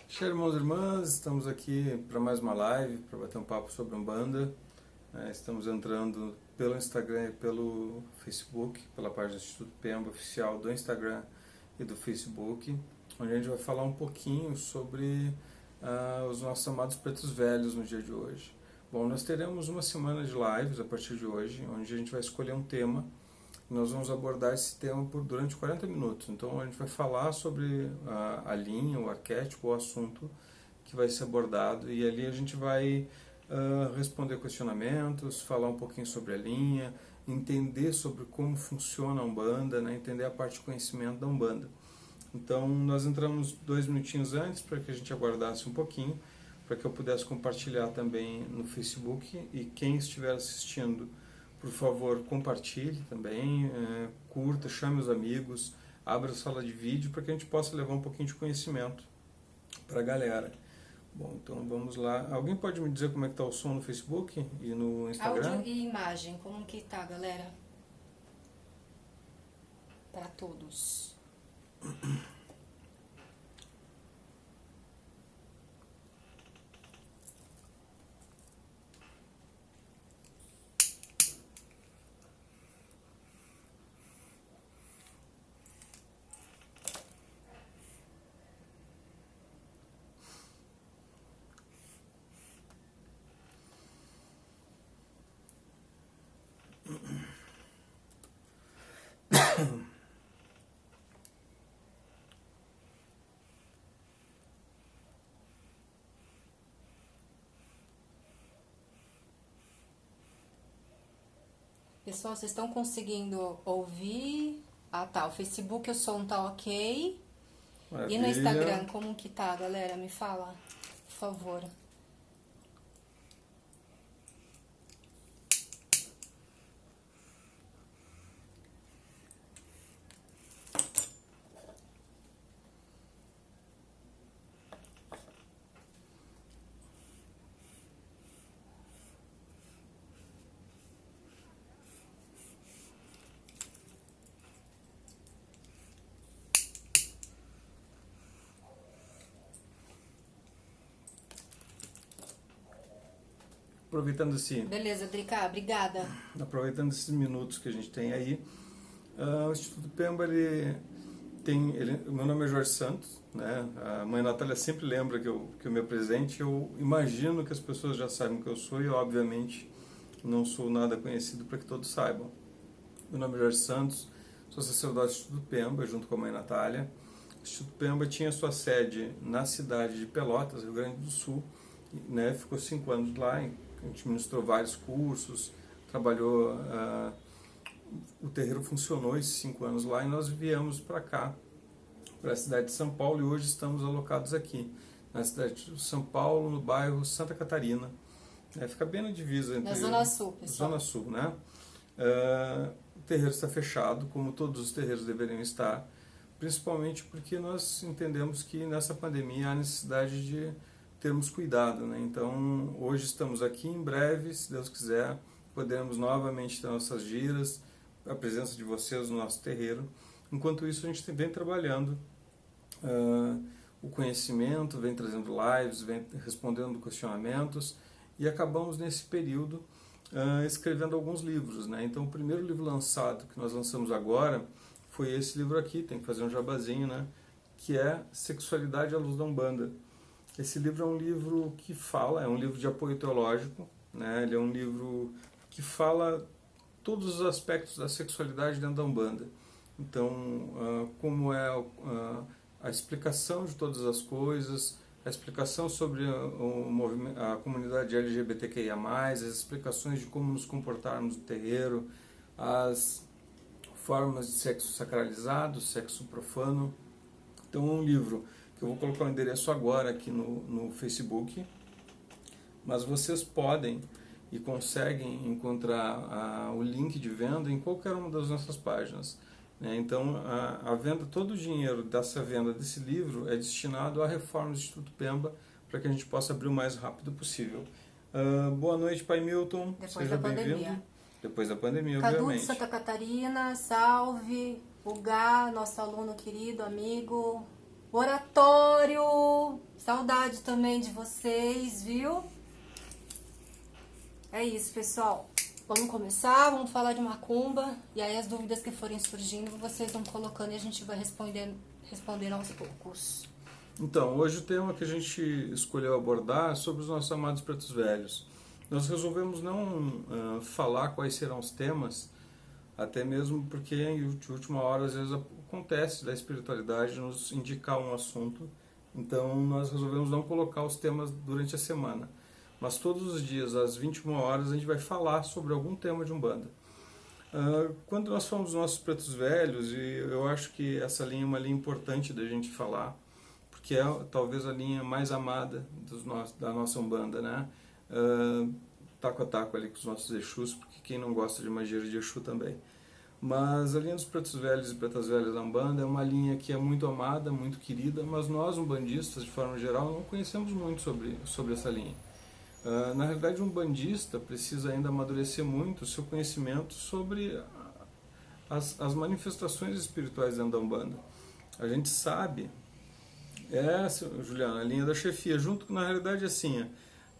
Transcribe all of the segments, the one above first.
Irmãos e irmãs, estamos aqui para mais uma live, para bater um papo sobre Umbanda. Estamos entrando pelo Instagram e pelo Facebook, pela página do Instituto Pemba oficial do Instagram e do Facebook, onde a gente vai falar um pouquinho sobre os nossos amados pretos velhos no dia de hoje. Bom, nós teremos uma semana de lives a partir de hoje, onde a gente vai escolher um tema. Nós vamos abordar esse tema durante 40 minutos. Então a gente vai falar sobre a linha, o arquétipo, o assunto que vai ser abordado, e ali a gente vai responder questionamentos, falar um pouquinho sobre a linha, entender sobre como funciona a Umbanda, né? Entender a parte de conhecimento da Umbanda. Então nós entramos 2 minutinhos antes para que a gente aguardasse um pouquinho, para que eu pudesse compartilhar também no Facebook, e quem estiver assistindo, por favor, compartilhe também, curta, chame os amigos, abra a sala de vídeo para que a gente possa levar um pouquinho de conhecimento para a galera. Bom, então vamos lá. Alguém pode me dizer como é que está o som no Facebook e no Instagram? Áudio e imagem, como que tá, galera? Para todos. Pessoal, vocês estão conseguindo ouvir? Ah, tá. O Facebook o som tá ok. Maravilha. E no Instagram, como que tá, galera? Me fala, por favor. Aproveitando Beleza, Drica, obrigada. Aproveitando esses minutos que a gente tem aí, o Instituto Pemba, meu nome é Jorge Santos, né? A mãe Natália sempre lembra que eu me apresente. Eu imagino que as pessoas já saibam que eu sou, e obviamente não sou nada conhecido para que todos saibam. Meu nome é Jorge Santos, sou sacerdote do Instituto Pemba, junto com a mãe Natália. O Instituto Pemba tinha sua sede na cidade de Pelotas, Rio Grande do Sul, né? Ficou 5 anos lá. A gente ministrou vários cursos, trabalhou, o terreiro funcionou esses 5 anos lá, e nós viemos para cá, para a cidade de São Paulo, e hoje estamos alocados aqui, na cidade de São Paulo, no bairro Santa Catarina. Fica bem na divisa entre... Na Zona Sul, pessoal. Zona Sul, né? O terreiro está fechado, como todos os terreiros deveriam estar, principalmente porque nós entendemos que nessa pandemia há necessidade de termos cuidado, né? Então, hoje estamos aqui, em breve, se Deus quiser, poderemos novamente ter nossas giras, a presença de vocês no nosso terreiro. Enquanto isso, a gente vem trabalhando o conhecimento, vem trazendo lives, vem respondendo questionamentos, e acabamos nesse período escrevendo alguns livros, né? Então, o primeiro livro lançado, que nós lançamos agora, foi esse livro aqui, tem que fazer um jabazinho, né? Que é Sexualidade à Luz da Umbanda. Esse livro é um livro que fala, é um livro de apoio teológico, né? Ele é um livro que fala todos os aspectos da sexualidade dentro da Umbanda. Então, como é a explicação de todas as coisas, a explicação sobre a comunidade LGBTQIA+, as explicações de como nos comportarmos no terreiro, as formas de sexo sacralizado, sexo profano. Então, é um livro que eu vou colocar o endereço agora aqui no Facebook, mas vocês podem e conseguem encontrar o link de venda em qualquer uma das nossas páginas, né? Então, a venda, todo o dinheiro dessa venda desse livro é destinado à reforma do Instituto Pemba, para que a gente possa abrir o mais rápido possível. Boa noite, Pai Milton. Depois da pandemia. Depois da pandemia, Cadu obviamente. de Santa Catarina, salve. O Gá, nosso aluno querido, amigo. Oratório! Saudade também de vocês, viu? É isso, pessoal. Vamos começar, vamos falar de macumba. E aí as dúvidas que forem surgindo, vocês vão colocando e a gente vai respondendo aos poucos. Então, hoje o tema que a gente escolheu abordar é sobre os nossos amados pretos velhos. Nós resolvemos não falar quais serão os temas, até mesmo porque em última hora às vezes acontece da espiritualidade nos indicar um assunto, então nós resolvemos não colocar os temas durante a semana. Mas todos os dias, às 21 horas, a gente vai falar sobre algum tema de Umbanda. Quando nós falamos dos nossos pretos velhos, e eu acho que essa linha é uma linha importante da gente falar, porque é talvez a linha mais amada da nossa Umbanda, né? Taco a taco ali com os nossos Exus, porque quem não gosta de magia de Exu também. Mas a linha dos pretos velhos e pretas velhas da Umbanda é uma linha que é muito amada, muito querida, mas nós, umbandistas, de forma geral, não conhecemos muito sobre essa linha. Na realidade, um bandista precisa ainda amadurecer muito o seu conhecimento sobre as manifestações espirituais dentro da Umbanda. A gente sabe, Juliana, a linha da chefia, junto com, na realidade, assim,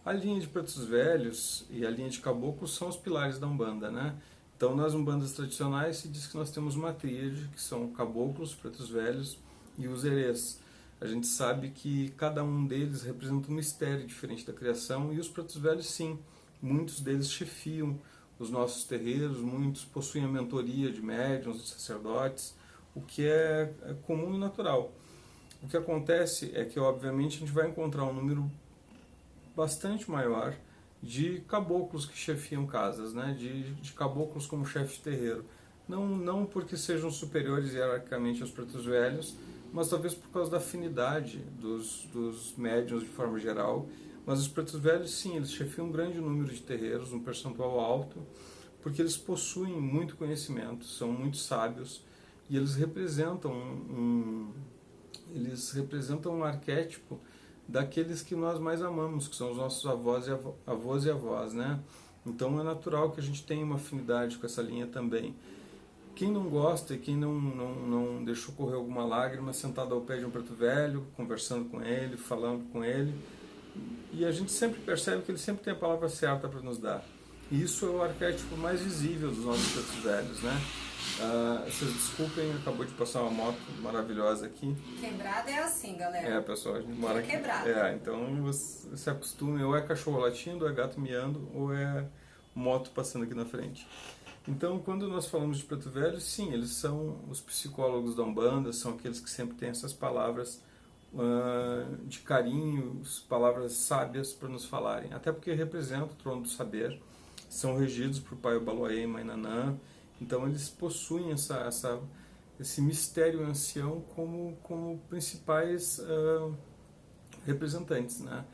a linha de pretos velhos e a linha de caboclos são os pilares da Umbanda, né? Então, nas umbandas tradicionais, se diz que nós temos uma tríade, que são caboclos, pretos velhos e os herês. A gente sabe que cada um deles representa um mistério diferente da criação, e os pretos velhos, sim, muitos deles chefiam os nossos terreiros, muitos possuem a mentoria de médiuns, de sacerdotes, o que é comum e natural. O que acontece é que, obviamente, a gente vai encontrar um número bastante maior de caboclos que chefiam casas, né? de caboclos como chefe de terreiro. Não porque sejam superiores hierarquicamente aos pretos velhos, mas talvez por causa da afinidade dos médiuns de forma geral. Mas os pretos velhos, sim, eles chefiam um grande número de terreiros, um percentual alto, porque eles possuem muito conhecimento, são muito sábios, e eles representam um arquétipo daqueles que nós mais amamos, que são os nossos avós e avós, né? Então é natural que a gente tenha uma afinidade com essa linha também. Quem não gosta e quem não deixou correr alguma lágrima sentado ao pé de um preto velho, conversando com ele, falando com ele, e a gente sempre percebe que ele sempre tem a palavra certa para nos dar. E isso é o arquétipo mais visível dos nossos pretos velhos, né? Vocês desculpem, acabou de passar uma moto maravilhosa aqui. Quebrada é assim, galera. Pessoal, a gente mora aqui. Quebrada. Então você se acostume, ou é cachorro latindo, ou é gato miando, ou é moto passando aqui na frente. Então, quando nós falamos de preto velho, sim, eles são os psicólogos da Umbanda, são aqueles que sempre têm essas palavras de carinho, palavras sábias para nos falarem. Até porque representam o trono do saber, são regidos por Pai Obaloaiê e Mãe Nanã. Então eles possuem esse mistério ancião como principais representantes, né?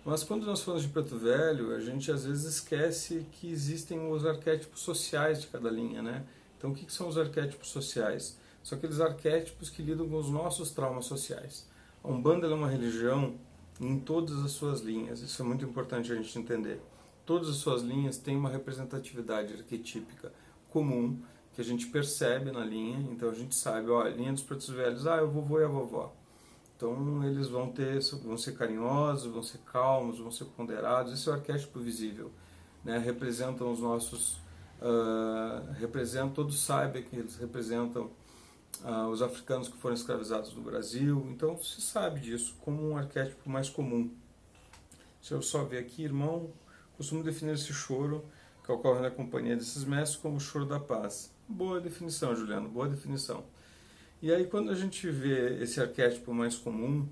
Mas quando nós falamos de preto velho, a gente às vezes esquece que existem os arquétipos sociais de cada linha, né? Então o que são os arquétipos sociais? São aqueles arquétipos que lidam com os nossos traumas sociais. A Umbanda é uma religião em todas as suas linhas, isso é muito importante a gente entender. Todas as suas linhas têm uma representatividade arquetípica comum, que a gente percebe na linha. Então a gente sabe, a linha dos pretos velhos, é o vovô e a vovó. Então eles vão ser carinhosos, vão ser calmos, vão ser ponderados. Esse é o arquétipo visível, né? Representam os nossos, todos sabem que eles representam os africanos que foram escravizados no Brasil. Então se sabe disso como um arquétipo mais comum. Se eu só ver aqui, irmão, costumo definir esse choro que ocorre na companhia desses mestres como o choro da paz. Boa definição, Juliano, boa definição. E aí, quando a gente vê esse arquétipo mais comum,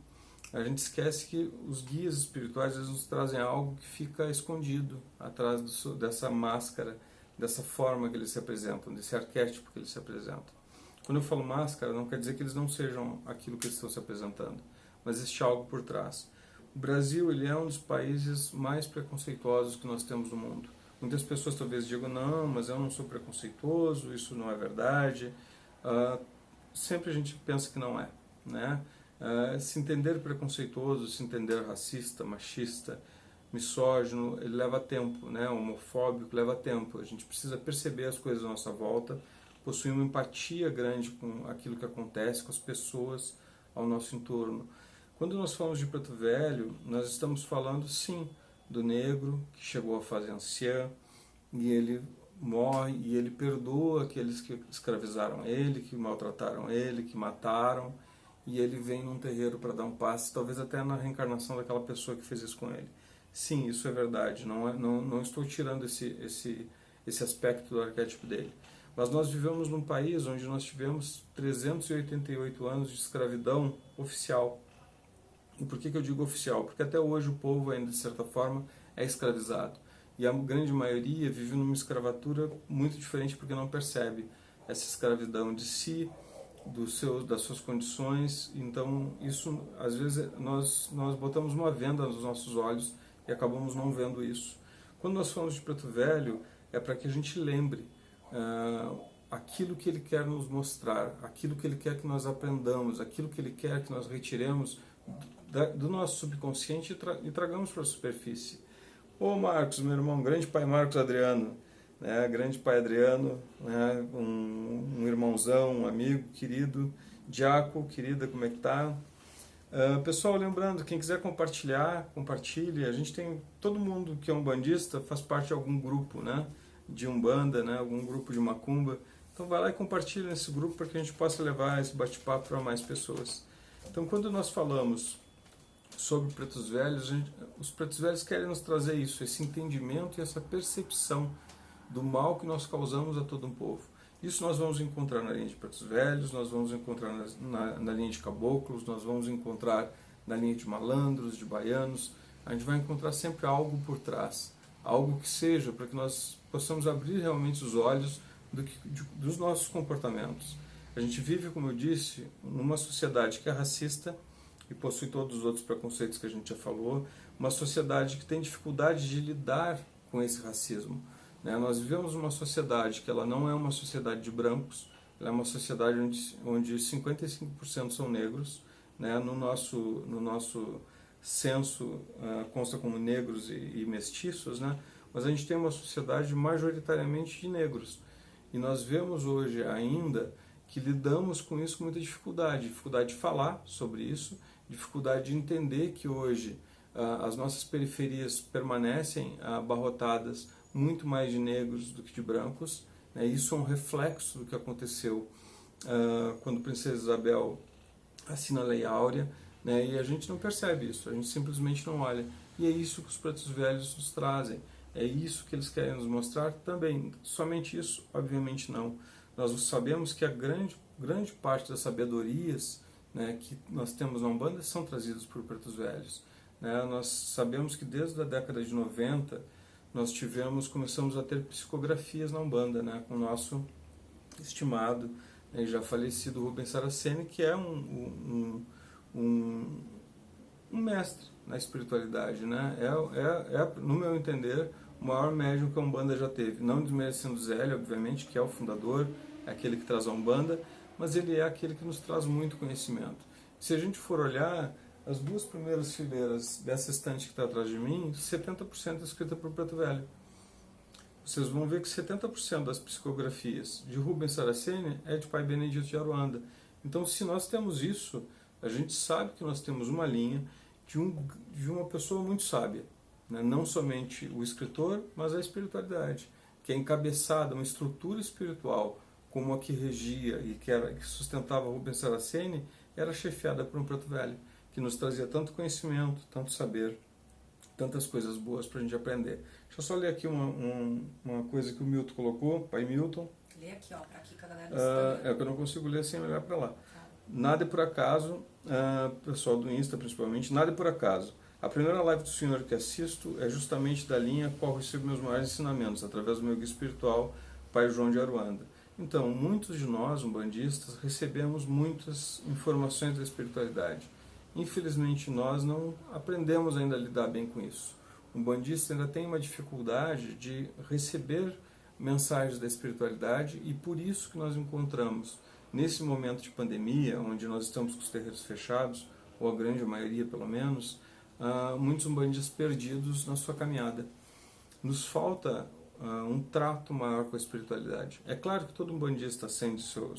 a gente esquece que os guias espirituais eles nos trazem algo que fica escondido atrás dessa máscara, dessa forma que eles se apresentam, desse arquétipo que eles se apresentam. Quando eu falo máscara, não quer dizer que eles não sejam aquilo que eles estão se apresentando, mas existe algo por trás. O Brasil ele é um dos países mais preconceituosos que nós temos no mundo. Muitas pessoas talvez digam, não, mas eu não sou preconceituoso, isso não é verdade. Sempre a gente pensa que não é, né? Se entender preconceituoso, se entender racista, machista, misógino, ele leva tempo, né? Homofóbico, leva tempo. A gente precisa perceber as coisas à nossa volta, possuir uma empatia grande com aquilo que acontece, com as pessoas ao nosso entorno. Quando nós falamos de preto velho, nós estamos falando, sim, do negro que chegou à fase anciã e ele morre e ele perdoa aqueles que escravizaram ele, que maltrataram ele, que mataram, e ele vem num terreiro para dar um passe, talvez até na reencarnação daquela pessoa que fez isso com ele. Sim, isso é verdade, não estou tirando esse aspecto do arquétipo dele. Mas nós vivemos num país onde nós tivemos 388 anos de escravidão oficial. E por que eu digo oficial? Porque até hoje o povo ainda, de certa forma, é escravizado. E a grande maioria vive numa escravatura muito diferente porque não percebe essa escravidão de si, das suas condições. Então, isso, às vezes, nós botamos uma venda nos nossos olhos e acabamos não vendo isso. Quando nós falamos de preto velho, é para que a gente lembre aquilo que ele quer nos mostrar, aquilo que ele quer que nós aprendamos, aquilo que ele quer que nós retiremos do nosso subconsciente e tragamos para a superfície. Ô Marcos, meu irmão, grande pai Marcos Adriano, né, grande pai Adriano, né, um irmãozão, um amigo querido, Diaco, querida, como é que tá? Pessoal, lembrando, quem quiser compartilhar, compartilhe. A gente tem, todo mundo que é umbandista faz parte de algum grupo, né, de umbanda, né, algum grupo de macumba. Então vai lá e compartilha nesse grupo para que a gente possa levar esse bate-papo para mais pessoas. Então quando nós falamos sobre pretos velhos, os pretos velhos querem nos trazer isso, esse entendimento e essa percepção do mal que nós causamos a todo um povo. Isso nós vamos encontrar na linha de pretos velhos, nós vamos encontrar na linha de caboclos, nós vamos encontrar na linha de malandros, de baianos. A gente vai encontrar sempre algo por trás, algo que seja para que nós possamos abrir realmente os olhos dos nossos comportamentos. A gente vive, como eu disse, numa sociedade que é racista e possui todos os outros preconceitos que a gente já falou, uma sociedade que tem dificuldade de lidar com esse racismo. Nós vivemos uma sociedade que ela não é uma sociedade de brancos, ela é uma sociedade onde 55% são negros, né? No nosso censo consta como negros e mestiços, né? Mas a gente tem uma sociedade majoritariamente de negros. E nós vemos hoje ainda que lidamos com isso com muita dificuldade de falar sobre isso, dificuldade de entender que hoje as nossas periferias permanecem abarrotadas muito mais de negros do que de brancos. Né? Isso é um reflexo do que aconteceu quando a Princesa Isabel assina a Lei Áurea, né? E a gente não percebe isso, a gente simplesmente não olha. E é isso que os pretos velhos nos trazem, é isso que eles querem nos mostrar também. Somente isso? Obviamente não. Nós sabemos que a grande parte das sabedorias, né, que nós temos na Umbanda são trazidas por pretos velhos. Né? Nós sabemos que desde a década de 90 nós começamos a ter psicografias na Umbanda, né, com o nosso estimado e já falecido Rubens Saraceni, que é um mestre na espiritualidade, né? No meu entender, o maior médium que a Umbanda já teve. Não desmerecendo Zélio, obviamente, que é o fundador, é aquele que traz a Umbanda, mas ele é aquele que nos traz muito conhecimento. Se a gente for olhar, as duas primeiras fileiras dessa estante que está atrás de mim, 70% é escrita por preto velho. Vocês vão ver que 70% das psicografias de Rubens Saraceni é de Pai Benedito de Aruanda. Então, se nós temos isso, a gente sabe que nós temos uma linha de uma pessoa muito sábia. Né? Não somente o escritor, mas a espiritualidade, que é encabeçada, uma estrutura espiritual, como a que regia e que sustentava Rubens Saraceni, era chefiada por um preto velho, que nos trazia tanto conhecimento, tanto saber, tantas coisas boas para a gente aprender. Deixa eu só ler aqui uma coisa que o Milton colocou, pai Milton. Lê aqui, ó, para aqui que a galera é que eu não consigo ler sem olhar para lá. Nada é por acaso, pessoal do Insta principalmente, nada é por acaso. A primeira live do Senhor que assisto é justamente da linha a qual recebo meus maiores ensinamentos, através do meu guia espiritual, Pai João de Aruanda. Então, muitos de nós, umbandistas, recebemos muitas informações da espiritualidade. Infelizmente, nós não aprendemos ainda a lidar bem com isso. O umbandista ainda tem uma dificuldade de receber mensagens da espiritualidade e por isso que nós encontramos, nesse momento de pandemia, onde nós estamos com os terreiros fechados, ou a grande maioria pelo menos, muitos umbandistas perdidos na sua caminhada. Nos falta um trato maior com a espiritualidade. É claro que todo umbandista acende seu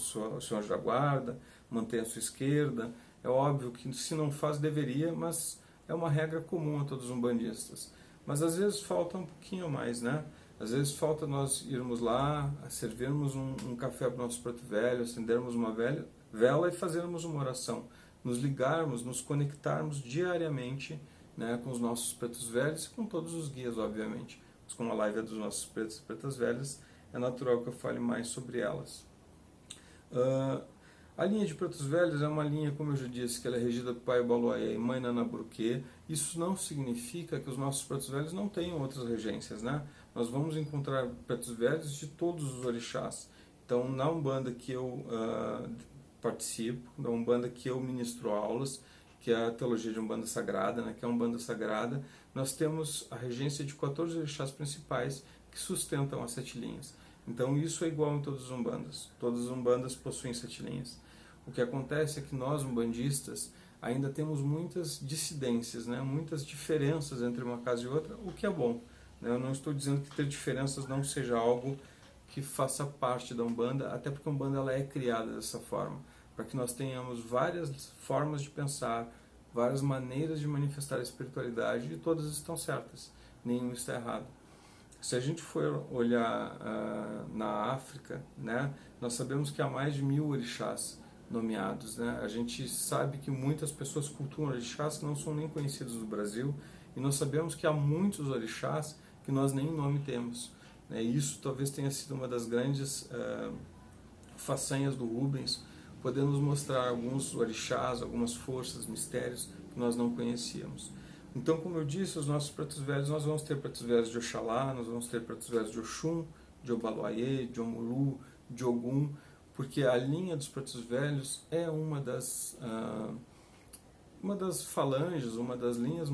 anjo da guarda, mantém a sua esquerda, É óbvio que se não faz, deveria, mas é uma regra comum a todos os umbandistas. Mas às vezes falta um pouquinho mais, né? Às vezes falta nós irmos lá, servirmos um café para o nosso preto velho, acendermos uma vela e fazermos uma oração. Nos ligarmos, nos conectarmos diariamente, né, com os nossos pretos velhos e com todos os guias, obviamente. Mas como a live é dos nossos pretos e pretas velhas, é natural que eu fale mais sobre elas. A linha de pretos velhos é uma linha, como eu já disse, que ela é regida por Pai Baloaê e Mãe Nanaburquê. Isso não significa que os nossos pretos velhos não tenham outras regências, né? Nós vamos encontrar pretos velhos de todos os orixás. Então, na Umbanda que eu participo, na Umbanda que eu ministro aulas, que é a teologia de Umbanda Sagrada, né, que é a Umbanda Sagrada, nós temos a regência de 14 orixás principais que sustentam as 7 linhas. Então isso é igual em todas as Umbandas. Todas as Umbandas possuem 7 linhas. O que acontece é que nós, umbandistas, ainda temos muitas dissidências, né, muitas diferenças entre uma casa e outra, o que é bom. Né? Eu não estou dizendo que ter diferenças não seja algo que faça parte da Umbanda, até porque a Umbanda ela é criada dessa forma, para que nós tenhamos várias formas de pensar, várias maneiras de manifestar a espiritualidade, e todas estão certas, nenhuma está errado. Se a gente for olhar na África, né, nós sabemos que há mais de 1000 orixás nomeados. Né? A gente sabe que muitas pessoas cultuam orixás que não são nem conhecidos no Brasil, e nós sabemos que há muitos orixás que nós nem nome temos. Né? E isso talvez tenha sido uma das grandes façanhas do Rubens, poder nos mostrar alguns orixás, algumas forças, mistérios que nós não conhecíamos. Então, como eu disse, os nossos pretos velhos, nós vamos ter pretos velhos de Oxalá, nós vamos ter pretos velhos de Oxum, de Obaloaê, de Omulu, de Ogum, porque a linha dos pretos velhos é uma das falanges, uma das linhas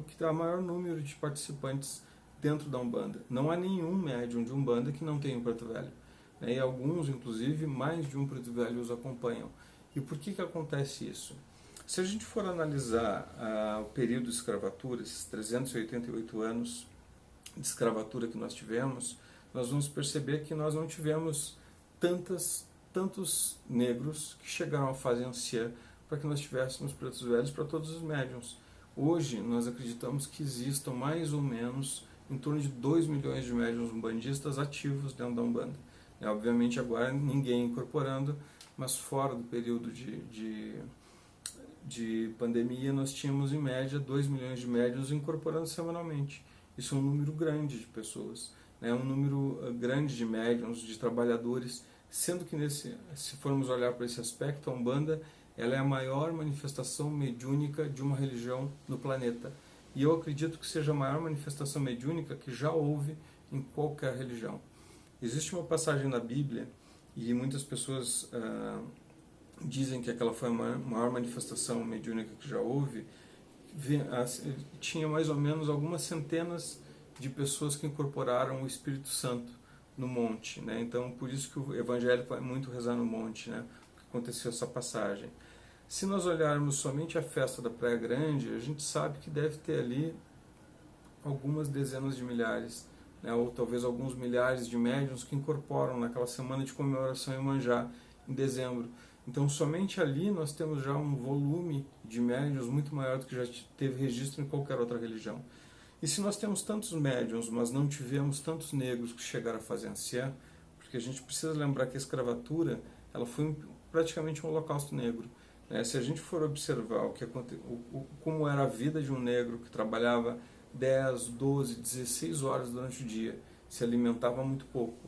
que tem o maior número de participantes dentro da Umbanda. Não há nenhum médium de Umbanda que não tenha um preto velho. E alguns, inclusive, mais de um preto velho os acompanham. E por que acontece isso? Se a gente for analisar o período de escravatura, esses 388 anos de escravatura que nós tivemos, nós vamos perceber que nós não tivemos tantos negros que chegaram à fase anciã para que nós tivéssemos pretos velhos para todos os médiuns. Hoje, nós acreditamos que existam mais ou menos em torno de 2 milhões de médiuns umbandistas ativos dentro da Umbanda. Obviamente agora ninguém incorporando, mas fora do período de pandemia nós tínhamos em média 2 milhões de médiuns incorporando semanalmente. Isso é um número grande de pessoas, né? Um número grande de médiuns, de trabalhadores, sendo que se formos olhar para esse aspecto, a Umbanda ela é a maior manifestação mediúnica de uma religião no planeta. E eu acredito que seja a maior manifestação mediúnica que já houve em qualquer religião. Existe uma passagem na Bíblia, e muitas pessoas dizem que aquela foi a maior manifestação mediúnica que já houve. Tinha mais ou menos algumas centenas de pessoas que incorporaram o Espírito Santo no monte. Né? Então, por isso que o evangélico vai muito rezar no monte, né? Porque aconteceu essa passagem. Se nós olharmos somente a festa da Praia Grande, a gente sabe que deve ter ali algumas dezenas de milhares, né, ou talvez alguns milhares de médiuns que incorporam naquela semana de comemoração em Iemanjá, em dezembro. Então, somente ali nós temos já um volume de médiuns muito maior do que já teve registro em qualquer outra religião. E se nós temos tantos médiuns, mas não tivemos tantos negros que chegaram a fazer anciã, porque a gente precisa lembrar que a escravatura ela foi praticamente um holocausto negro. Se a gente for observar como era a vida de um negro que trabalhava 10, 12, 16 horas durante o dia, se alimentava muito pouco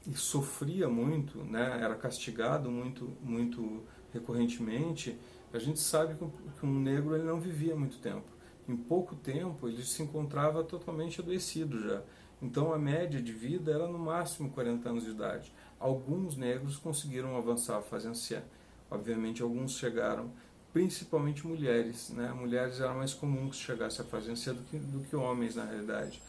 e sofria muito, né? Era castigado muito recorrentemente, a gente sabe que um negro ele não vivia muito tempo. Em pouco tempo ele se encontrava totalmente adoecido já. Então a média de vida era no máximo 40 anos de idade. Alguns negros conseguiram avançar a fase anciã. Obviamente alguns chegaram, principalmente mulheres, né? Mulheres eram mais comuns que chegassem a fase anciã do que homens na realidade.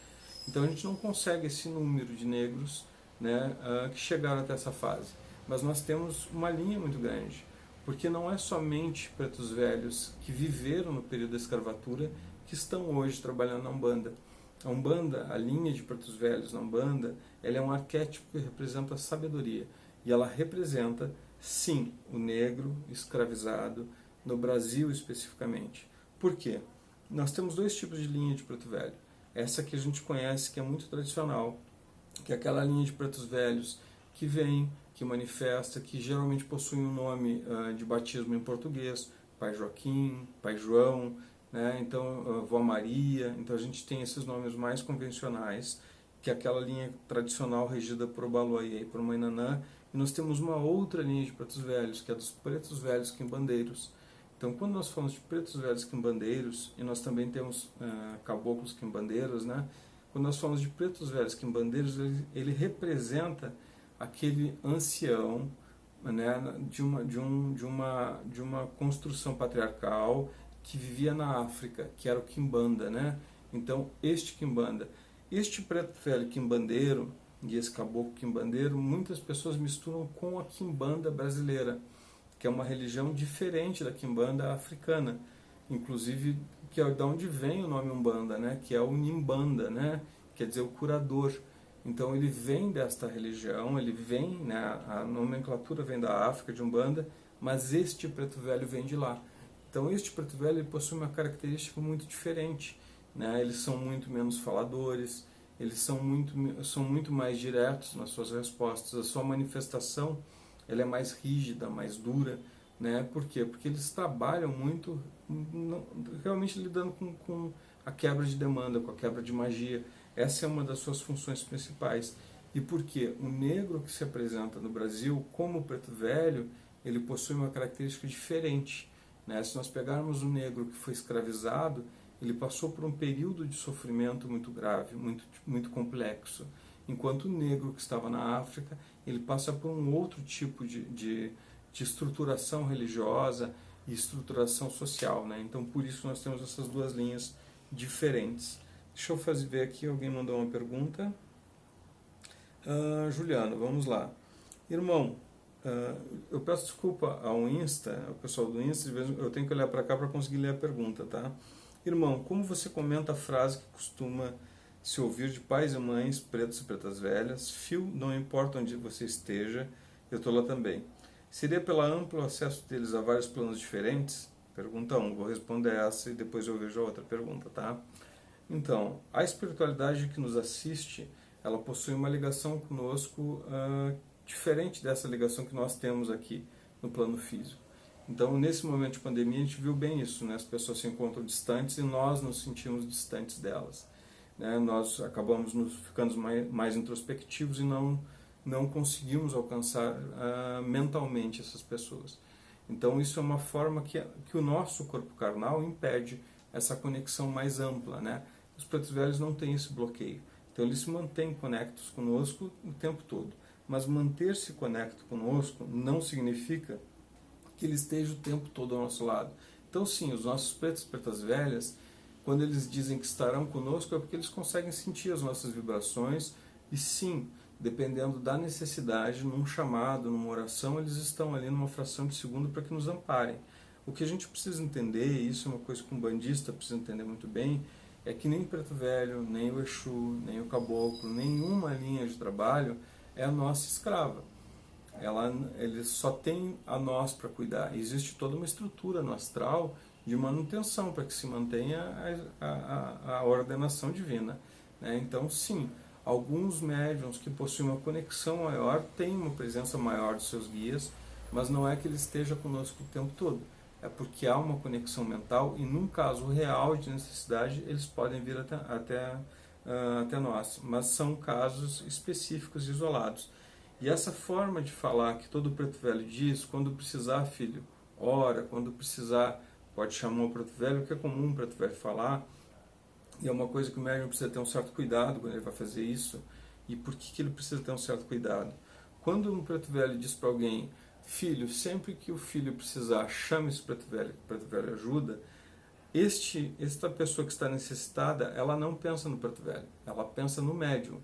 Então a gente não consegue esse número de negros, né, que chegaram até essa fase. Mas nós temos uma linha muito grande, porque não é somente pretos velhos que viveram no período da escravatura que estão hoje trabalhando na Umbanda. A Umbanda, a linha de pretos velhos na Umbanda, ela é um arquétipo que representa a sabedoria. E ela representa, sim, o negro escravizado, no Brasil especificamente. Por quê? Nós temos dois tipos de linha de preto velho. Essa que a gente conhece, que é muito tradicional, que é aquela linha de pretos velhos que vem, que manifesta, que geralmente possui um nome de batismo em português, Pai Joaquim, Pai João, né? Então, Vó Maria. Então a gente tem esses nomes mais convencionais, que é aquela linha tradicional regida por Obaloaiê e por Mãe Nanã. E nós temos uma outra linha de pretos velhos, que é dos pretos velhos quimbandeiros. Então, quando nós falamos de pretos velhos quimbandeiros, e nós também temos caboclos quimbandeiros, né? Quando nós falamos de pretos velhos quimbandeiros, ele representa aquele ancião, né, de uma construção patriarcal que vivia na África, que era o quimbanda, né? Então, este quimbanda, este preto velho quimbandeiro e esse caboclo quimbandeiro, muitas pessoas misturam com a quimbanda brasileira, que é uma religião diferente da quimbanda africana, inclusive que é de onde vem o nome Umbanda, né? Que é o Nimbanda, né? Quer dizer, o curador. Então ele vem desta religião, ele vem, né? A nomenclatura vem da África, de Umbanda, mas este preto velho vem de lá. Então este preto velho ele possui uma característica muito diferente, né? Eles são muito menos faladores, eles são muito mais diretos nas suas respostas, a sua manifestação ela é mais rígida, mais dura, né? Por quê? Porque eles trabalham muito realmente lidando com a quebra de demanda, com a quebra de magia. Essa é uma das suas funções principais. E por quê? O negro que se apresenta no Brasil como preto velho, ele possui uma característica diferente, né? Se nós pegarmos um negro que foi escravizado, ele passou por um período de sofrimento muito grave, muito complexo. Enquanto o negro que estava na África, ele passa por um outro tipo de estruturação religiosa e estruturação social, né? Então, por isso nós temos essas duas linhas diferentes. Deixa eu ver aqui, alguém mandou uma pergunta. Juliano, vamos lá. Irmão, eu peço desculpa ao Insta, ao pessoal do Insta, eu tenho que olhar para cá para conseguir ler a pergunta, tá? Irmão, como você comenta a frase que costuma se ouvir de pais e mães, pretos e pretas velhas, fio, não importa onde você esteja, eu estou lá também. Seria pelo amplo acesso deles a vários planos diferentes? Pergunta 1, vou responder essa e depois eu vejo a outra pergunta, tá? Então, a espiritualidade que nos assiste, ela possui uma ligação conosco diferente dessa ligação que nós temos aqui no plano físico. Então, nesse momento de pandemia, a gente viu bem isso, né? As pessoas se encontram distantes e nós nos sentimos distantes delas. Né? Nós acabamos ficando mais introspectivos e não conseguimos alcançar mentalmente essas pessoas. Então isso é uma forma que o nosso corpo carnal impede essa conexão mais ampla, né? Os pretos velhos não têm esse bloqueio, então eles se mantêm conectos conosco o tempo todo. Mas manter-se conecto conosco não significa que ele esteja o tempo todo ao nosso lado. Então sim, os nossos pretos e pretas velhas, quando eles dizem que estarão conosco, é porque eles conseguem sentir as nossas vibrações e sim, dependendo da necessidade, num chamado, numa oração, eles estão ali numa fração de segundo para que nos amparem. O que a gente precisa entender, e isso é uma coisa que um bandista precisa entender muito bem, é que nem o preto velho, nem o Exu, nem o caboclo, nenhuma linha de trabalho é a nossa escrava. Ele só tem a nós para cuidar. Existe toda uma estrutura no astral de manutenção para que se mantenha a ordenação divina, né? Então, sim, alguns médiuns que possuem uma conexão maior têm uma presença maior dos seus guias, mas não é que ele esteja conosco o tempo todo. É porque há uma conexão mental e, num caso real de necessidade, eles podem vir até nós, mas são casos específicos e isolados. E essa forma de falar que todo preto velho diz, quando precisar, filho, ora, quando precisar, pode chamar o preto velho, que é comum o preto velho falar, e é uma coisa que o médium precisa ter um certo cuidado quando ele vai fazer isso. E por que ele precisa ter um certo cuidado? Quando um preto velho diz para alguém, filho, sempre que o filho precisar, chame esse preto velho ajuda, esta pessoa que está necessitada, ela não pensa no preto velho, ela pensa no médium.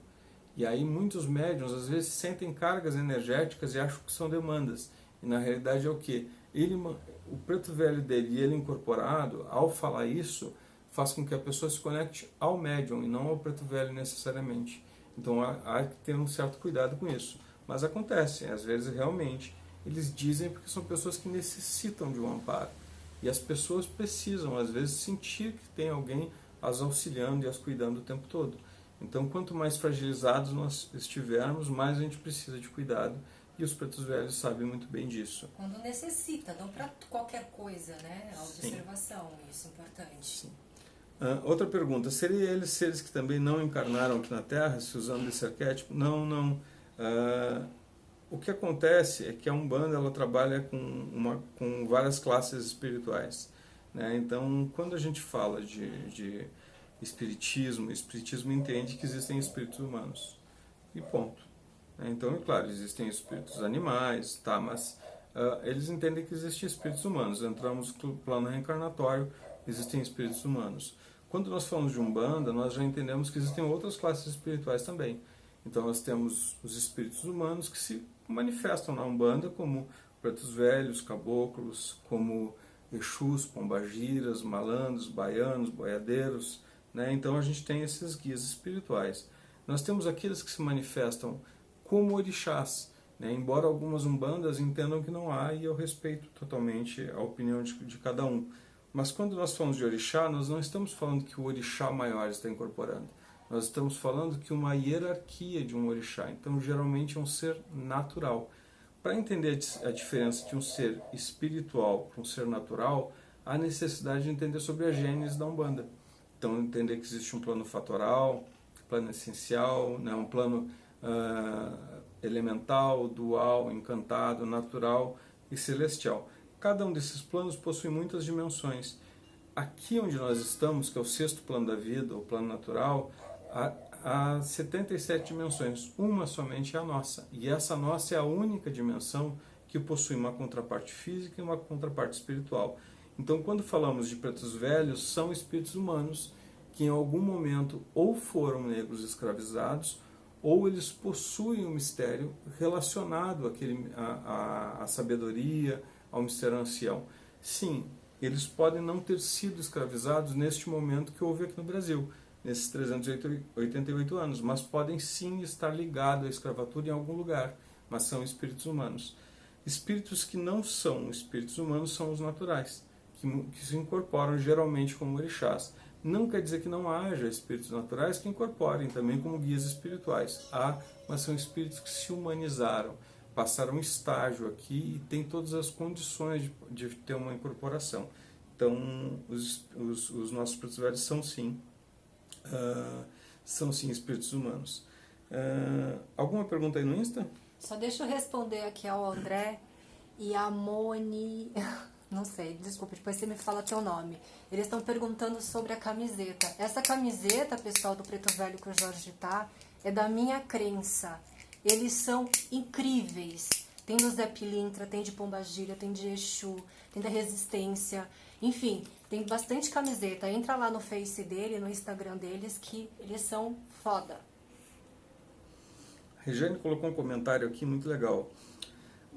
E aí muitos médiuns às vezes sentem cargas energéticas e acham que são demandas. E na realidade é o quê? O preto velho dele e ele incorporado, ao falar isso, faz com que a pessoa se conecte ao médium e não ao preto velho necessariamente. Então há que ter um certo cuidado com isso. Mas acontece, às vezes realmente eles dizem porque são pessoas que necessitam de um amparo. E as pessoas precisam, às vezes, sentir que tem alguém as auxiliando e as cuidando o tempo todo. Então, quanto mais fragilizados nós estivermos, mais a gente precisa de cuidado. E os pretos velhos sabem muito bem disso. Quando necessita, não para qualquer coisa, né? A observação, Sim. isso é importante. Sim. Outra pergunta, seriam eles seres que também não encarnaram aqui na Terra, se usando esse arquétipo? Não, não. O que acontece é que a Umbanda ela trabalha com várias classes espirituais, né? Então, quando a gente fala de espiritismo, o espiritismo entende que existem espíritos humanos. E ponto. Então, é claro, existem espíritos animais, tá, mas eles entendem que existem espíritos humanos. Entramos no plano reencarnatório, existem espíritos humanos. Quando nós falamos de Umbanda, nós já entendemos que existem outras classes espirituais também. Então, nós temos os espíritos humanos que se manifestam na Umbanda como pretos velhos, caboclos, como Exus, pombagiras, malandros, baianos, boiadeiros, né? Então, a gente tem esses guias espirituais. Nós temos aqueles que se manifestam como orixás, né? Embora algumas umbandas entendam que não há, e eu respeito totalmente a opinião de cada um. Mas quando nós falamos de orixá, nós não estamos falando que o orixá maior está incorporando. Nós estamos falando que uma hierarquia de um orixá. Então, geralmente é um ser natural. Para entender a diferença de um ser espiritual para um ser natural, há necessidade de entender sobre a gênese da Umbanda. Então, entender que existe um plano fatoral, plano essencial, né? Um plano elemental, dual, encantado, natural e celestial. Cada um desses planos possui muitas dimensões. Aqui onde nós estamos, que é o sexto plano da vida, o plano natural, há 77 dimensões. Uma somente é a nossa. E essa nossa é a única dimensão que possui uma contraparte física e uma contraparte espiritual. Então, quando falamos de pretos velhos, são espíritos humanos que em algum momento ou foram negros escravizados, ou eles possuem um mistério relacionado à sabedoria, ao mistério ancião. Sim, eles podem não ter sido escravizados neste momento que houve aqui no Brasil, nesses 388 anos, mas podem sim estar ligados à escravatura em algum lugar, mas são espíritos humanos. Espíritos que não são espíritos humanos são os naturais, que se incorporam geralmente como orixás. Não quer dizer que não haja espíritos naturais que incorporem também como guias espirituais. Há, mas são espíritos que se humanizaram, passaram um estágio aqui e têm todas as condições de ter uma incorporação. Então, os nossos pretos velhos são sim espíritos humanos. Alguma pergunta aí no Insta? Só deixa eu responder aqui ao André e a Moni... Não sei, desculpa, depois você me fala teu nome. Eles estão perguntando sobre a camiseta. Essa camiseta, pessoal, do Preto Velho que o Jorge tá, é da minha crença. Eles são incríveis. Tem do Zé Pilintra, tem de Pombagira, tem de Exu, tem da Resistência. Enfim, tem bastante camiseta. Entra lá no Face dele, no Instagram deles, que eles são foda. A Regiane colocou um comentário aqui muito legal.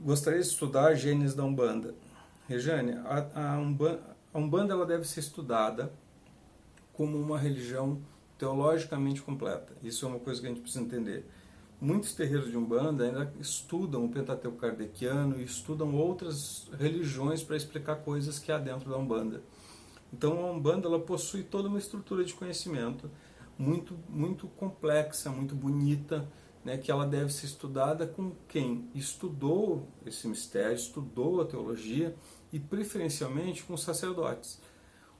Gostaria de estudar a gênese da Umbanda. Regiane, a Umbanda ela deve ser estudada como uma religião teologicamente completa. Isso é uma coisa que a gente precisa entender. Muitos terreiros de Umbanda ainda estudam o Pentateuco Kardeciano e estudam outras religiões para explicar coisas que há dentro da Umbanda. Então a Umbanda ela possui toda uma estrutura de conhecimento muito, muito complexa, muito bonita, né, que ela deve ser estudada com quem estudou esse mistério, estudou a teologia e preferencialmente com sacerdotes.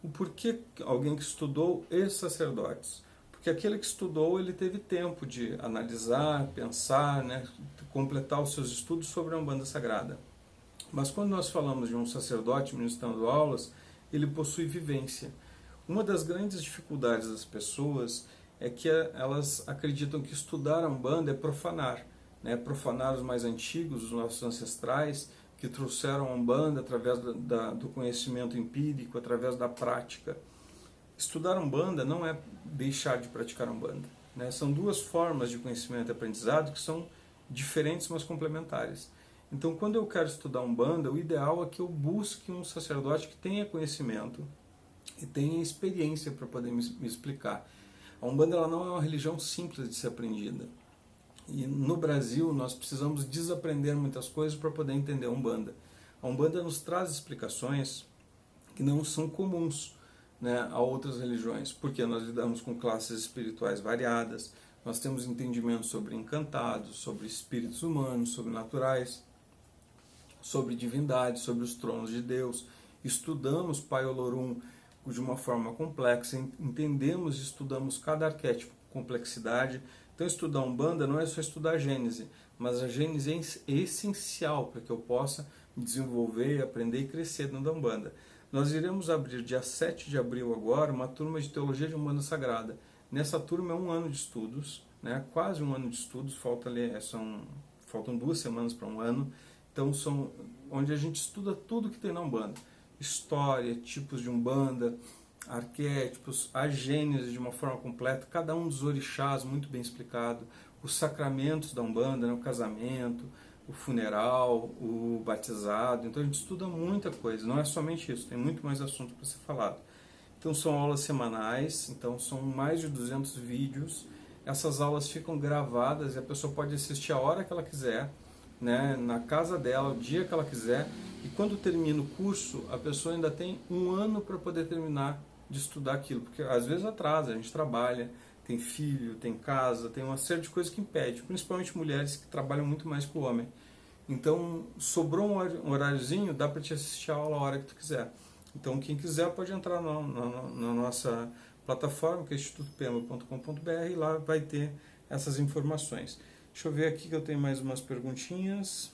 O porquê alguém que estudou esses sacerdotes? Porque aquele que estudou, ele teve tempo de analisar, pensar, né, completar os seus estudos sobre a Umbanda Sagrada. Mas quando nós falamos de um sacerdote ministrando aulas, ele possui vivência. Uma das grandes dificuldades das pessoas é que elas acreditam que estudar a Umbanda é profanar, né? Profanar os mais antigos, os nossos ancestrais, que trouxeram a Umbanda através do conhecimento empírico, através da prática. Estudar a Umbanda não é deixar de praticar a Umbanda, né? São duas formas de conhecimento e aprendizado que são diferentes, mas complementares. Então, quando eu quero estudar Umbanda, o ideal é que eu busque um sacerdote que tenha conhecimento e tenha experiência para poder me explicar. A Umbanda ela não é uma religião simples de ser aprendida. E no Brasil nós precisamos desaprender muitas coisas para poder entender a Umbanda. A Umbanda nos traz explicações que não são comuns, né, a outras religiões, porque nós lidamos com classes espirituais variadas, nós temos entendimento sobre encantados, sobre espíritos humanos, sobrenaturais, sobre divindade, sobre os tronos de Deus. Estudamos Paiolorum de uma forma complexa, entendemos e estudamos cada arquétipo com complexidade. Então estudar Umbanda não é só estudar a Gênese, mas a Gênese é essencial para que eu possa me desenvolver, aprender e crescer dentro da Umbanda. Nós iremos abrir dia 7 de abril agora uma turma de Teologia de Umbanda Sagrada. Nessa turma é um ano de estudos, né? Quase um ano de estudos, faltam 2 semanas para um ano. Então são onde a gente estuda tudo que tem na Umbanda. História, tipos de Umbanda, arquétipos, a Gênese de uma forma completa, cada um dos orixás muito bem explicado, os sacramentos da Umbanda, né? O casamento, o funeral, o batizado. Então a gente estuda muita coisa, não é somente isso, tem muito mais assunto para ser falado. Então são aulas semanais, então são mais de 200 vídeos. Essas aulas ficam gravadas e a pessoa pode assistir a hora que ela quiser, né, na casa dela, o dia que ela quiser, e quando termina o curso, a pessoa ainda tem um ano para poder terminar de estudar aquilo, porque às vezes atrasa, a gente trabalha, tem filho, tem casa, tem uma série de coisas que impede, principalmente mulheres que trabalham muito mais que o homem. Então, sobrou um horáriozinho, dá para te assistir a aula a hora que tu quiser. Então, quem quiser pode entrar na nossa plataforma, que é institutopema.com.br, e lá vai ter essas informações. Deixa eu ver aqui que eu tenho mais umas perguntinhas.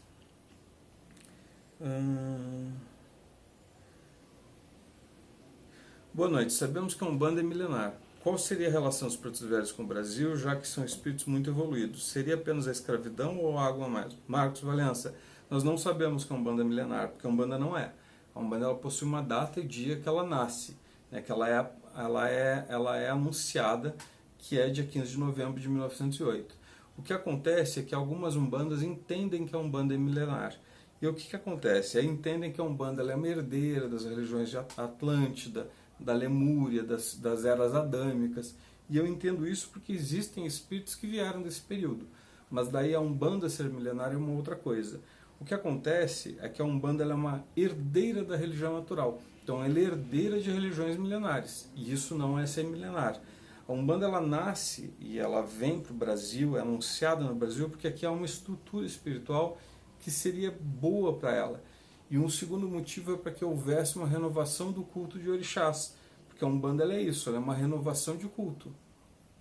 Boa noite. Sabemos que a Umbanda é milenar. Qual seria a relação dos pretos velhos com o Brasil, já que são espíritos muito evoluídos? Seria apenas a escravidão ou algo a mais? Marcos Valença, nós não sabemos que a Umbanda é milenar, porque a Umbanda não é. A Umbanda ela possui uma data e dia que ela nasce, né, que ela é anunciada, que é dia 15 de novembro de 1908. O que acontece é que algumas umbandas entendem que a Umbanda é milenar. E o que acontece? Entendem que a Umbanda ela é uma herdeira das religiões de Atlântida, da Lemúria, das eras adâmicas. E eu entendo isso porque existem espíritos que vieram desse período. Mas daí a Umbanda ser milenar é uma outra coisa. O que acontece é que a Umbanda ela é uma herdeira da religião natural. Então ela é herdeira de religiões milenares. E isso não é ser milenar. A Umbanda ela nasce e ela vem para o Brasil, é anunciada no Brasil, porque aqui há uma estrutura espiritual que seria boa para ela. E um segundo motivo é para que houvesse uma renovação do culto de orixás, porque a Umbanda ela é isso, ela é uma renovação de culto.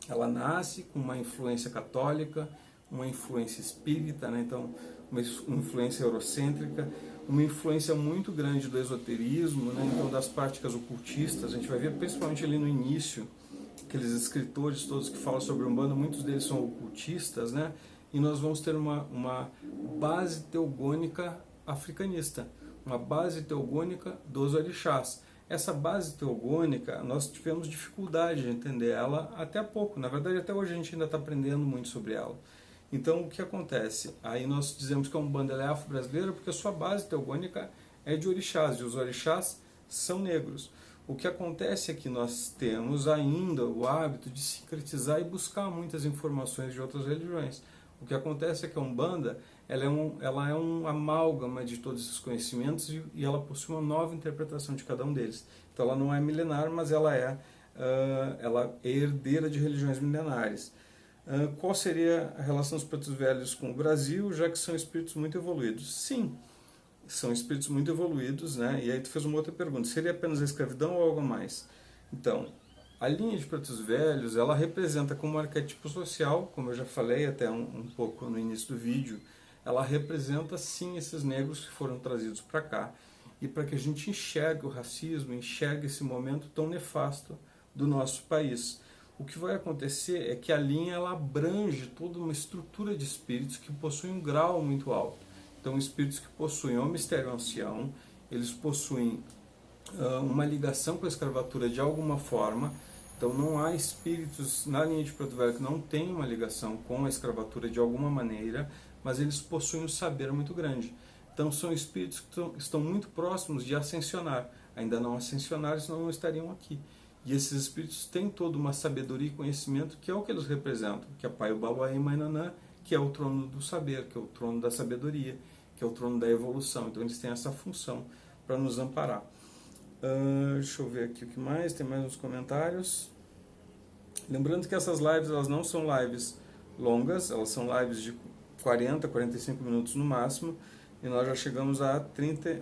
Ela nasce com uma influência católica, uma influência espírita, né? Então uma influência eurocêntrica, uma influência muito grande do esoterismo, né? Então das práticas ocultistas. A gente vai ver principalmente ali no início, aqueles escritores todos que falam sobre Umbanda, muitos deles são ocultistas, né? E nós vamos ter uma base teogônica africanista, uma base teogônica dos orixás. Essa base teogônica, nós tivemos dificuldade de entender ela até há pouco. Na verdade, até hoje a gente ainda está aprendendo muito sobre ela. Então, o que acontece? Aí nós dizemos que a Umbanda é afro-brasileira porque a sua base teogônica é de orixás, e os orixás são negros. O que acontece é que nós temos ainda o hábito de sincretizar e buscar muitas informações de outras religiões. O que acontece é que a Umbanda ela é um amálgama de todos esses conhecimentos e ela possui uma nova interpretação de cada um deles. Então ela não é milenar, mas ela é herdeira de religiões milenares. Qual seria a relação dos pretos velhos com o Brasil, já que são espíritos muito evoluídos? Sim, são espíritos muito evoluídos, né? E aí tu fez uma outra pergunta, seria apenas a escravidão ou algo a mais? Então, a linha de pretos velhos, ela representa como arquétipo social, como eu já falei até um pouco no início do vídeo, ela representa sim esses negros que foram trazidos para cá, e para que a gente enxergue o racismo, enxergue esse momento tão nefasto do nosso país. O que vai acontecer é que a linha ela abrange toda uma estrutura de espíritos que possuem um grau muito alto. Então, espíritos que possuem o mistério ancião, eles possuem uma ligação com a escravatura de alguma forma. Então, não há espíritos na linha de Preto Velho que não têm uma ligação com a escravatura de alguma maneira, mas eles possuem um saber muito grande. Então, são espíritos que estão muito próximos de ascensionar. Ainda não ascensionaram, senão não estariam aqui. E esses espíritos têm toda uma sabedoria e conhecimento que é o que eles representam, que é Pai Ubauá e Mãe Nanã, que é o trono do saber, que é o trono da sabedoria, que é o trono da evolução. Então eles têm essa função para nos amparar. Deixa eu ver aqui o que mais, tem mais uns comentários. Lembrando que essas lives, elas não são lives longas, elas são lives de 40, 45 minutos no máximo, e nós já chegamos a 30,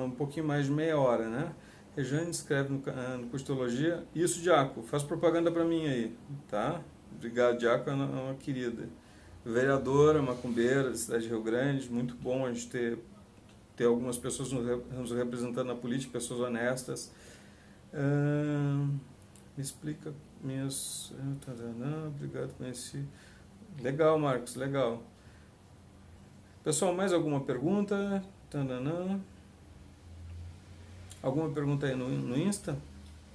um pouquinho mais de meia hora, né? Rejane escreve no curso de teologia. Isso, Diaco, faz propaganda para mim aí, tá? Obrigado, Diaco, é uma querida. Vereadora, macumbeira, da cidade de Rio Grande, muito bom a gente ter algumas pessoas nos representando na política, pessoas honestas. Me explica minhas... Obrigado, conheci. Legal, Marcos, legal. Pessoal, mais alguma pergunta? Alguma pergunta aí no Insta?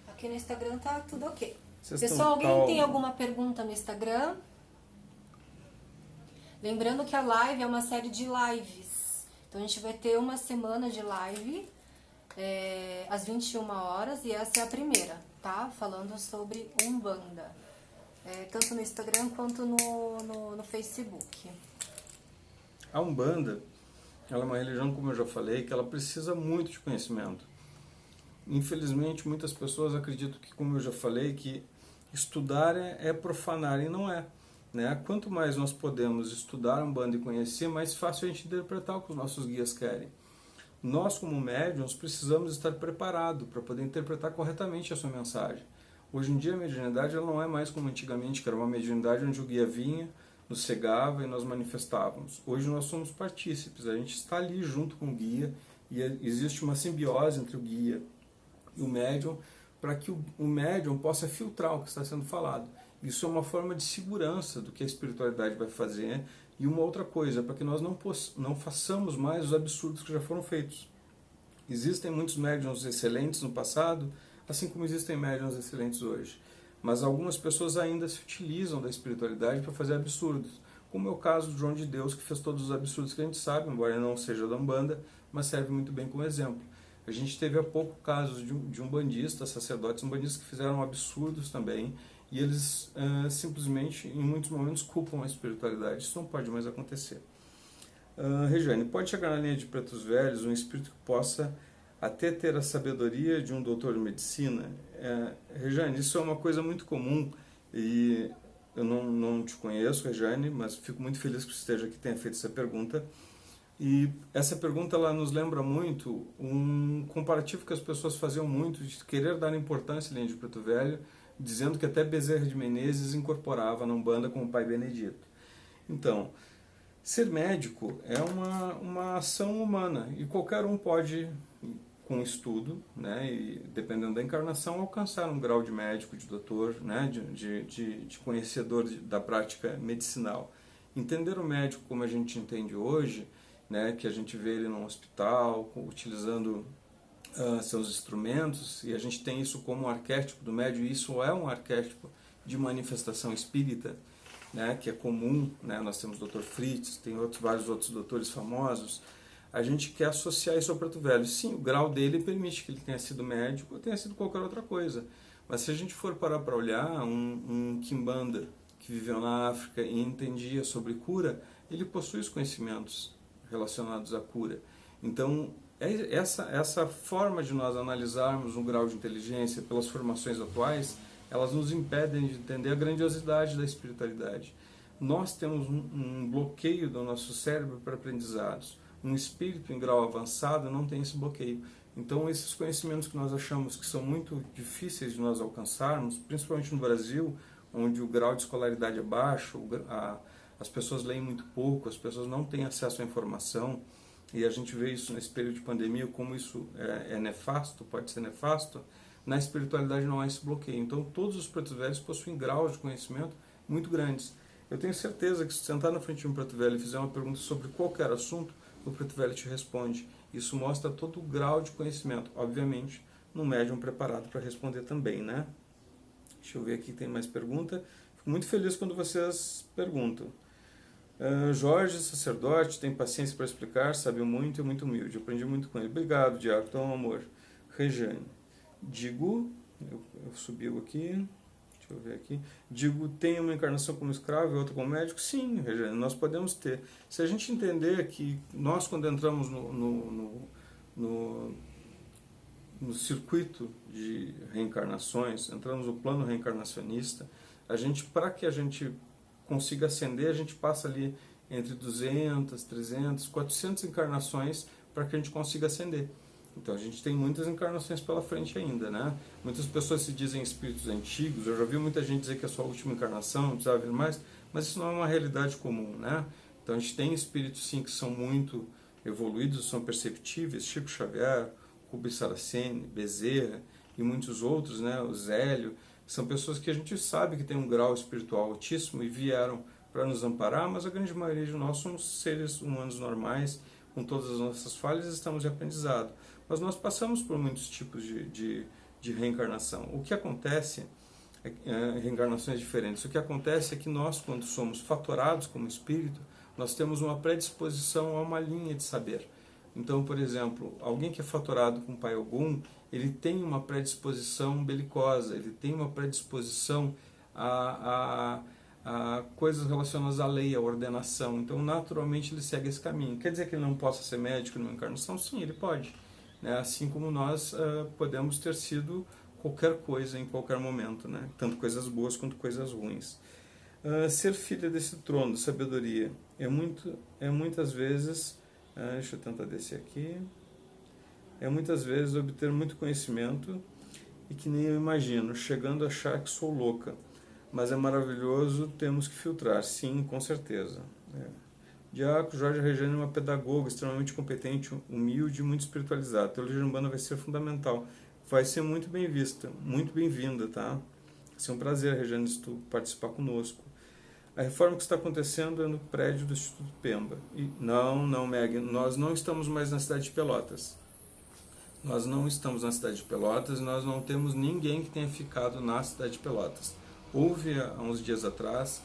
Aqui no Instagram tá tudo ok. Vocês Pessoal, alguém tem alguma pergunta no Instagram? Lembrando que a live é uma série de lives. Então a gente vai ter uma semana de live às 21 horas e essa é a primeira, tá? Falando sobre Umbanda. Tanto no Instagram quanto no Facebook. A Umbanda, ela é uma religião, como eu já falei, que ela precisa muito de conhecimento. Infelizmente, muitas pessoas acreditam que, como eu já falei, que estudar é profanar, e não é. Né? Quanto mais nós podemos estudar a Umbanda e conhecer, mais fácil a gente interpretar o que os nossos guias querem. Nós, como médiuns, precisamos estar preparados para poder interpretar corretamente a sua mensagem. Hoje em dia, a mediunidade ela não é mais como antigamente, que era uma mediunidade onde o guia vinha, nos cegava e nós manifestávamos. Hoje nós somos partícipes, a gente está ali junto com o guia e existe uma simbiose entre o guia e o médium para que o médium possa filtrar o que está sendo falado. Isso é uma forma de segurança do que a espiritualidade vai fazer. E uma outra coisa, para que nós não façamos mais os absurdos que já foram feitos. Existem muitos médiuns excelentes no passado, assim como existem médiuns excelentes hoje. Mas algumas pessoas ainda se utilizam da espiritualidade para fazer absurdos. Como é o caso do João de Deus, que fez todos os absurdos que a gente sabe, embora ele não seja da Umbanda, mas serve muito bem como exemplo. A gente teve há pouco casos de umbandistas, sacerdotes umbandistas que fizeram absurdos também, e eles simplesmente, em muitos momentos, culpam a espiritualidade. Isso não pode mais acontecer. Regiane, pode chegar na linha de pretos velhos um espírito que possa até ter a sabedoria de um doutor de medicina? Regiane, isso é uma coisa muito comum, e eu não te conheço, Regiane, mas fico muito feliz que você esteja aqui e tenha feito essa pergunta. E essa pergunta ela nos lembra muito um comparativo que as pessoas faziam muito, de querer dar importância à linha de preto velho, dizendo que até Bezerra de Menezes incorporava na Umbanda com o pai Benedito. Então, ser médico é uma ação humana e qualquer um pode, com estudo, né, e dependendo da encarnação, alcançar um grau de médico, de doutor, né, de conhecedor da prática medicinal. Entender o médico como a gente entende hoje, né, que a gente vê ele num hospital, utilizando seus instrumentos, e a gente tem isso como um arquétipo do médium, e isso é um arquétipo de manifestação espírita, né, que é comum, né, nós temos o Dr. Fritz, tem vários outros doutores famosos. A gente quer associar isso ao preto velho. Sim, o grau dele permite que ele tenha sido médico ou tenha sido qualquer outra coisa, mas se a gente for parar para olhar, um quimbanda que viveu na África e entendia sobre cura, ele possui os conhecimentos relacionados à cura. Então, essa forma de nós analisarmos um grau de inteligência pelas formações atuais, elas nos impedem de entender a grandiosidade da espiritualidade. Nós temos um bloqueio do nosso cérebro para aprendizados. Um espírito em grau avançado não tem esse bloqueio. Então, esses conhecimentos que nós achamos que são muito difíceis de nós alcançarmos, principalmente no Brasil, onde o grau de escolaridade é baixo, as pessoas leem muito pouco, as pessoas não têm acesso à informação, e a gente vê isso nesse período de pandemia, como isso é nefasto, pode ser nefasto. Na espiritualidade não há esse bloqueio. Então, todos os pretos velhos possuem graus de conhecimento muito grandes. Eu tenho certeza que se sentar na frente de um preto velho e fizer uma pergunta sobre qualquer assunto, o preto velho te responde. Isso mostra todo o grau de conhecimento, obviamente, num médium preparado para responder também, né? Deixa eu ver aqui, tem mais pergunta. Fico muito feliz quando vocês perguntam. Jorge, sacerdote, tem paciência para explicar, sabe muito e muito humilde. Eu aprendi muito com ele. Obrigado, Diaco, então, amor. Rejane. Digo, eu subi aqui, deixa eu ver aqui. Digo, tem uma encarnação como escravo e outra como médico? Sim, Rejane, nós podemos ter. Se a gente entender que nós, quando entramos no circuito de reencarnações, entramos no plano reencarnacionista, para que a gente consiga ascender, a gente passa ali entre 200, 300, 400 encarnações para que a gente consiga ascender. Então a gente tem muitas encarnações pela frente ainda, né? Muitas pessoas se dizem espíritos antigos, eu já vi muita gente dizer que é a sua última encarnação, não precisava vir mais, mas isso não é uma realidade comum, né? Então a gente tem espíritos sim que são muito evoluídos, são perceptíveis, Chico Xavier, Rubens Saraceni, Bezerra e muitos outros, né? O Zélio, são pessoas que a gente sabe que tem um grau espiritual altíssimo e vieram para nos amparar, mas a grande maioria de nós somos seres humanos normais, com todas as nossas falhas, estamos em aprendizado. Mas nós passamos por muitos tipos de reencarnação. O que acontece, reencarnações diferentes, o que acontece é que nós, quando somos fatorados como espírito, nós temos uma predisposição a uma linha de saber. Então, por exemplo, alguém que é fatorado com Pai Ogum, ele tem uma predisposição belicosa, ele tem uma predisposição a coisas relacionadas à lei, à ordenação. Então, naturalmente, ele segue esse caminho. Quer dizer que ele não possa ser médico numa encarnação? Sim, ele pode. Né? Assim como nós podemos ter sido qualquer coisa em qualquer momento, né? Tanto coisas boas quanto coisas ruins. Ser filha desse trono de sabedoria é muitas vezes... deixa eu tentar descer aqui. É muitas vezes obter muito conhecimento e que nem eu imagino, chegando a achar que sou louca. Mas é maravilhoso, temos que filtrar, sim, com certeza. Diácono Jorge Regiane é uma pedagoga extremamente competente, humilde e muito espiritualizada. A teologia urbana vai ser fundamental. Vai ser muito bem vista, muito bem-vinda, tá? Vai ser um prazer, Regiane, se tu participar conosco. A reforma que está acontecendo é no prédio do Instituto Pemba. E não, Meg, nós não estamos mais na cidade de Pelotas. Nós não estamos na cidade de Pelotas, nós não temos ninguém que tenha ficado na cidade de Pelotas. Houve, há uns dias atrás,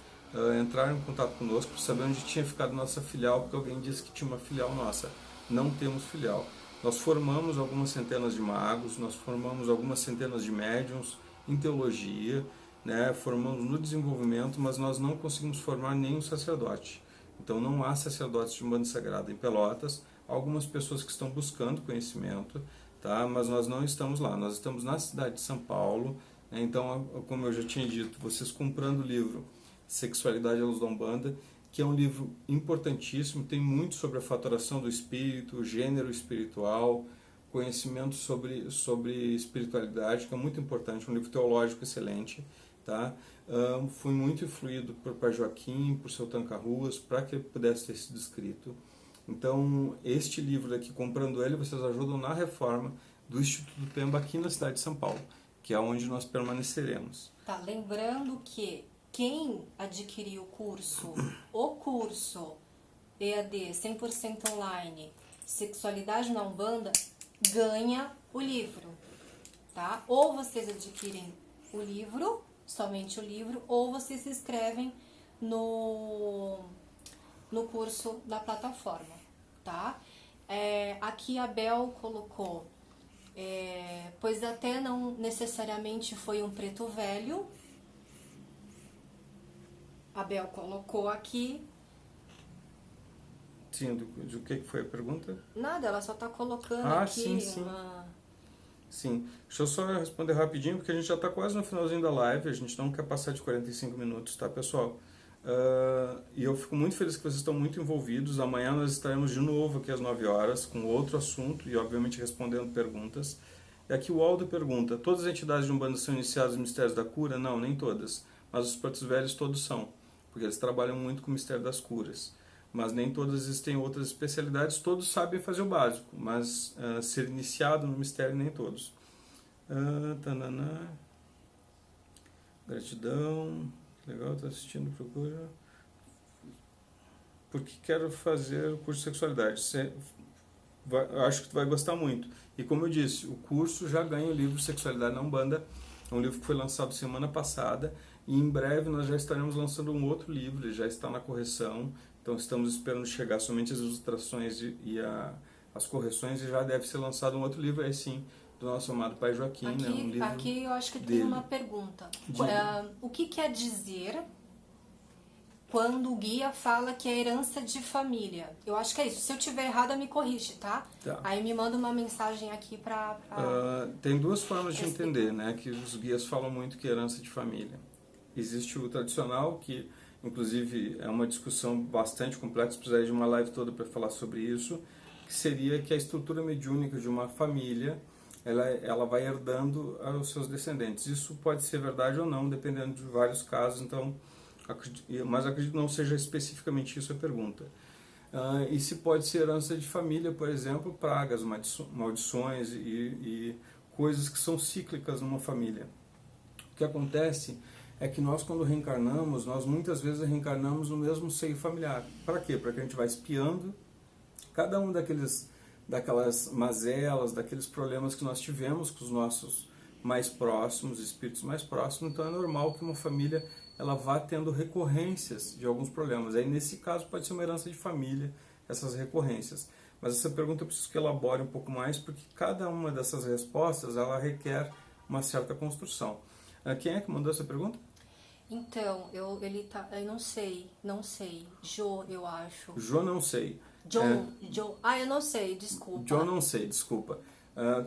entraram em contato conosco para saber onde tinha ficado nossa filial, porque alguém disse que tinha uma filial nossa. Não temos filial. Nós formamos algumas centenas de magos, nós formamos algumas centenas de médiuns em teologia, né, formamos no desenvolvimento, mas nós não conseguimos formar nenhum sacerdote. Então não há sacerdotes de Umbanda Sagrada em Pelotas, há algumas pessoas que estão buscando conhecimento, tá, mas nós não estamos lá, nós estamos na cidade de São Paulo. Então, como eu já tinha dito, vocês comprando o livro Sexualidade à Luz da Umbanda, que é um livro importantíssimo, tem muito sobre a fatoração do espírito, gênero espiritual, conhecimento sobre espiritualidade, que é muito importante, um livro teológico excelente. Tá? Fui muito influído por Pai Joaquim, por seu Tancarruas, para que ele pudesse ter sido escrito. Então, este livro aqui, comprando ele, vocês ajudam na reforma do Instituto Pemba aqui na cidade de São Paulo, que é onde nós permaneceremos. Tá, lembrando que quem adquirir o curso EAD 100% online, Sexualidade na Umbanda, ganha o livro, tá? Ou vocês adquirem o livro, somente o livro, ou vocês se inscrevem no curso da plataforma, tá? Aqui a Bel colocou, pois até não necessariamente foi um preto velho. A Bel colocou aqui. Sim, do que foi a pergunta? Nada, ela só está colocando aqui sim. uma... Sim, deixa eu só responder rapidinho, porque a gente já está quase no finalzinho da live, a gente não quer passar de 45 minutos, tá, pessoal? E eu fico muito feliz que vocês estão muito envolvidos. Amanhã nós estaremos de novo aqui às 9 horas, com outro assunto e, obviamente, respondendo perguntas. E aqui o Aldo pergunta, todas as entidades de Umbanda são iniciadas nos mistérios da cura? Não, nem todas, mas os pretos velhos todos são, porque eles trabalham muito com o mistério das curas. Mas nem todas existem outras especialidades, todos sabem fazer o básico, mas ser iniciado no mistério nem todos. Gratidão, legal, está assistindo, procura. Porque quero fazer o curso de sexualidade. Acho que tu vai gostar muito. E como eu disse, o curso já ganha o livro Sexualidade na Umbanda, é um livro que foi lançado semana passada, e em breve nós já estaremos lançando um outro livro, ele já está na correção. Então estamos esperando chegar somente as ilustrações e as correções, e já deve ser lançado um outro livro, aí sim, do nosso amado Pai Joaquim. Aqui, né? Um livro aqui eu acho que dele. tem uma pergunta. O que quer dizer quando o guia fala que é herança de família. Eu acho que é isso. Se eu tiver errada, me corrige, tá? Tá. Aí me manda uma mensagem aqui pra tem duas formas de entender, né? Que os guias falam muito que é herança de família. Existe o tradicional, que inclusive é uma discussão bastante complexa, precisaria de uma live toda para falar sobre isso, que seria que a estrutura mediúnica de uma família, ela vai herdando aos seus descendentes. Isso pode ser verdade ou não, dependendo de vários casos, então, mas acredito que não seja especificamente isso a pergunta. E se pode ser herança de família, por exemplo, pragas, maldições e coisas que são cíclicas numa família. O que acontece é que nós, quando reencarnamos, nós muitas vezes reencarnamos no mesmo seio familiar. Para quê? Para que a gente vá espiando cada um daquelas mazelas, daqueles problemas que nós tivemos com os nossos mais próximos, espíritos mais próximos. Então é normal que uma família ela vá tendo recorrências de alguns problemas. Aí nesse caso pode ser uma herança de família, essas recorrências. Mas essa pergunta eu preciso que elabore um pouco mais, porque cada uma dessas respostas ela requer uma certa construção. Quem é que mandou essa pergunta? Então, eu não sei. Jo, eu acho. Jo não sei. John. Eu não sei, desculpa. Jo não sei, desculpa.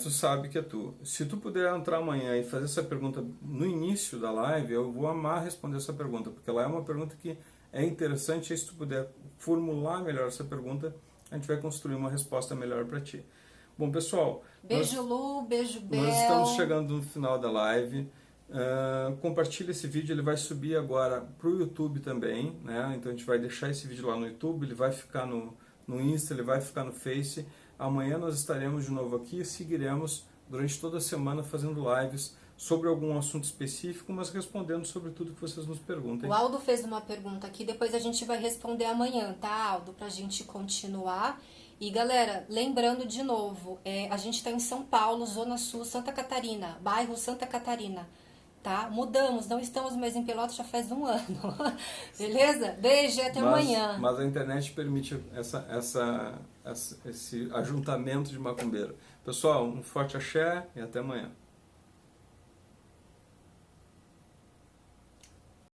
Tu sabe que é tu. Se tu puder entrar amanhã e fazer essa pergunta no início da live, eu vou amar responder essa pergunta, porque ela é uma pergunta que é interessante, e se tu puder formular melhor essa pergunta, a gente vai construir uma resposta melhor para ti. Bom, pessoal... Beijo, Lu, beijo, Bel. Nós estamos chegando no final da live. Compartilha esse vídeo, ele vai subir agora para o YouTube também, né? Então a gente vai deixar esse vídeo lá no YouTube, ele vai ficar no Insta, ele vai ficar no Face. Amanhã nós estaremos de novo aqui e seguiremos durante toda a semana fazendo lives sobre algum assunto específico, mas respondendo sobre tudo que vocês nos perguntem. O Aldo fez uma pergunta aqui, depois a gente vai responder amanhã, tá, Aldo? Pra gente continuar. E galera, lembrando de novo, a gente está em São Paulo, Zona Sul, Santa Catarina, bairro Santa Catarina. Tá? Mudamos, não estamos mais em Pelotas já faz 1 ano. Beleza? Beijo e até amanhã. Mas a internet permite esse ajuntamento de macumbeiro. Pessoal, um forte axé e até amanhã.